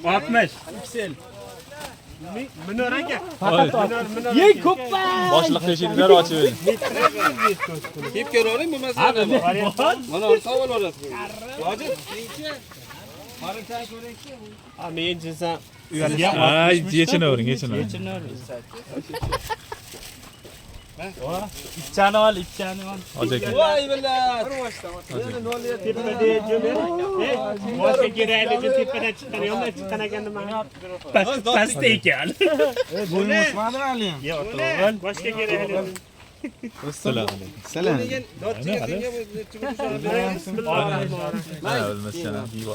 60 XL. Minor aka. Yey ko'ppa. Boshliq eshiklar ochib bering. Kep ko'ravering bu masalani. Mana savol olasiz. Hozir birinchi qarinchani ko'raychi. Ha, men jinsam Ay, yechinavering, yechinavering. ipchani ol. Hozir aka. Voy billah. Tepada jo'mer. Boshqa kerakli tepadan chiqqan, yondan chiqqan ekan nima? Pastda ekan. Buni o'smadi hali ham. Yo'q, to'g'ri. Boshqa kerakli. Assalomu alaykum. Salam. Dotchiga senga Bismillahirrohmanirrohim. Ha, bilmasdan yeyib.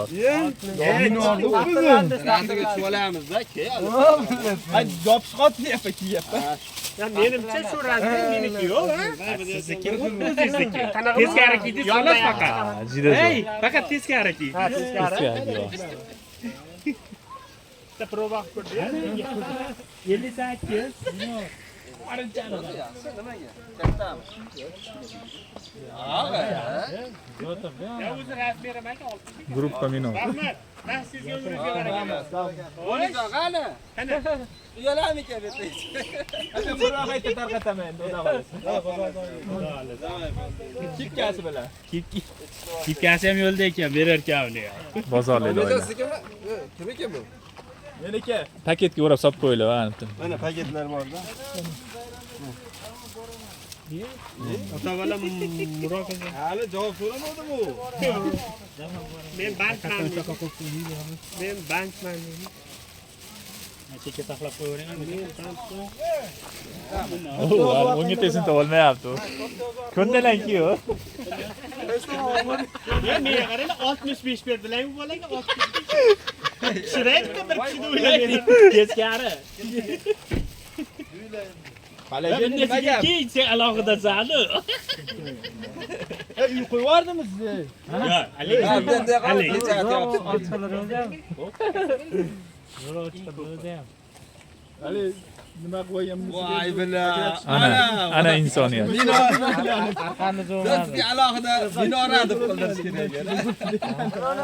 Rastaga tushib olamizda, kel. Ay, yopish qotmayapti, kiyapti. Menimcha shu rasm meniki yo'q, ha? Sizniki, o'zingizniki. Teskari kiydi, yolg'iz faqat. Ey, faqat teskari kiydi. Ha, teskari. Bitta prova qilib ko'rdi. 58. Gruppa minor. Ben sizga o'zimizga beraman. O'yindan qani? Qani? Uyalamikan deb. Buni qayta tarqataman, xudo Kipkasi bilan. Kipkasi ham yo'lda ekan, berar ekan uni. Bozorlarda oila. Kim ekan bu? Meniki. Paketga o'rab solib qo'yinglar, ha. Mana paketlar borda. Ota-bola murojaat. Hali javob so'ramadi bu. Men bankman. Men bankman. Chekka saqlab qo'yavering. Unga tesinta olmayapti. Ko'ndalang-ku. Men qarang 65 berdilar bu bolaga 65. Shiraytda bir kishini o'ylagan. Teskari. Qalagan Nimaga keyincha alohida zali. Uy qo'yib yubordimiz sizni. Ali nima qo'yganmiz? Voy billah. Ana insoniyat. Do'stga alohida minora deb qildirish kerak.